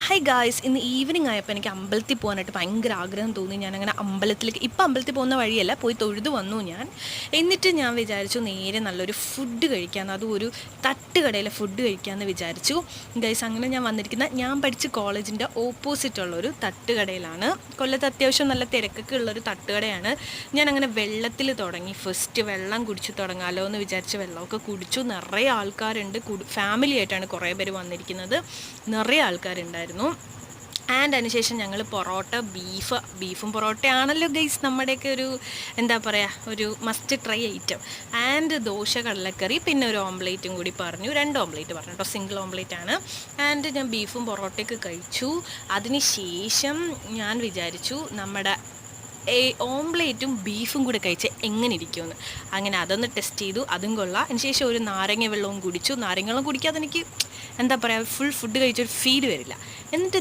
Hi guys, ഇന്ന് evening ആയപ്പോൾ എനിക്ക് അമ്പലത്തിൽ പോകാനായിട്ട് ഭയങ്കര ആഗ്രഹം തോന്നി. ഞാനങ്ങനെ അമ്പലത്തിലേക്ക് ഇപ്പം അമ്പലത്തിൽ പോകുന്ന വഴിയല്ല, പോയി തൊഴുതു വന്നു ഞാൻ. എന്നിട്ട് ഞാൻ വിചാരിച്ചു നേരെ നല്ലൊരു ഫുഡ് കഴിക്കാമെന്ന്, അതും ഒരു തട്ടുകടയിലെ ഫുഡ് കഴിക്കാമെന്ന് വിചാരിച്ചു. ഗൈസ്, അങ്ങനെ ഞാൻ വന്നിരിക്കുന്ന ഞാൻ പഠിച്ച കോളേജിൻ്റെ ഓപ്പോസിറ്റുള്ളൊരു തട്ടുകടയിലാണ്. കൊല്ലത്ത് അത്യാവശ്യം നല്ല തിരക്കൊക്കെ ഉള്ളൊരു തട്ടുകടയാണ്. ഞാനങ്ങനെ വെള്ളത്തിൽ തുടങ്ങി. ഫസ്റ്റ് വെള്ളം കുടിച്ച് തുടങ്ങാമല്ലോ എന്ന് വിചാരിച്ച് വെള്ളമൊക്കെ കുടിച്ചു. നിറയെ ആൾക്കാരുണ്ട്. ഫാമിലി ആയിട്ടാണ് കുറേ പേര് വന്നിരിക്കുന്നത്. നിറയെ ആൾക്കാരുണ്ടായിരുന്നു. ആൻഡ് അതിനുശേഷം ഞങ്ങൾ പൊറോട്ട, ബീഫും പൊറോട്ടയാണല്ലോ ഗൈസ് നമ്മുടെയൊക്കെ ഒരു എന്താ പറയുക, ഒരു must try item. And dosa, കടലക്കറി, പിന്നെ ഒരു ഓംലേറ്റും കൂടി പറഞ്ഞു. 2 ഓംലേറ്റ് പറഞ്ഞു കേട്ടോ, സിംഗിൾ ഓംലേറ്റ് ആണ്. ആൻഡ് ഞാൻ ബീഫും പൊറോട്ടയൊക്കെ കഴിച്ചു. അതിന് ശേഷം ഞാൻ വിചാരിച്ചു നമ്മുടെ ഓംലേറ്റും ബീഫും കൂടെ കഴിച്ച് എങ്ങനെ ഇരിക്കുമെന്ന്. അങ്ങനെ അതൊന്ന് ടെസ്റ്റ് ചെയ്തു, അതും കൊള്ളാം. അതിന് ശേഷം ഒരു നാരങ്ങ വെള്ളവും കുടിച്ചു. നാരങ്ങ വെള്ളം കുടിക്കാതെ എനിക്ക് എന്താ പറയുക, ഫുൾ ഫുഡ് കഴിച്ചൊരു ഫീൽ വരില്ല. എന്നിട്ട്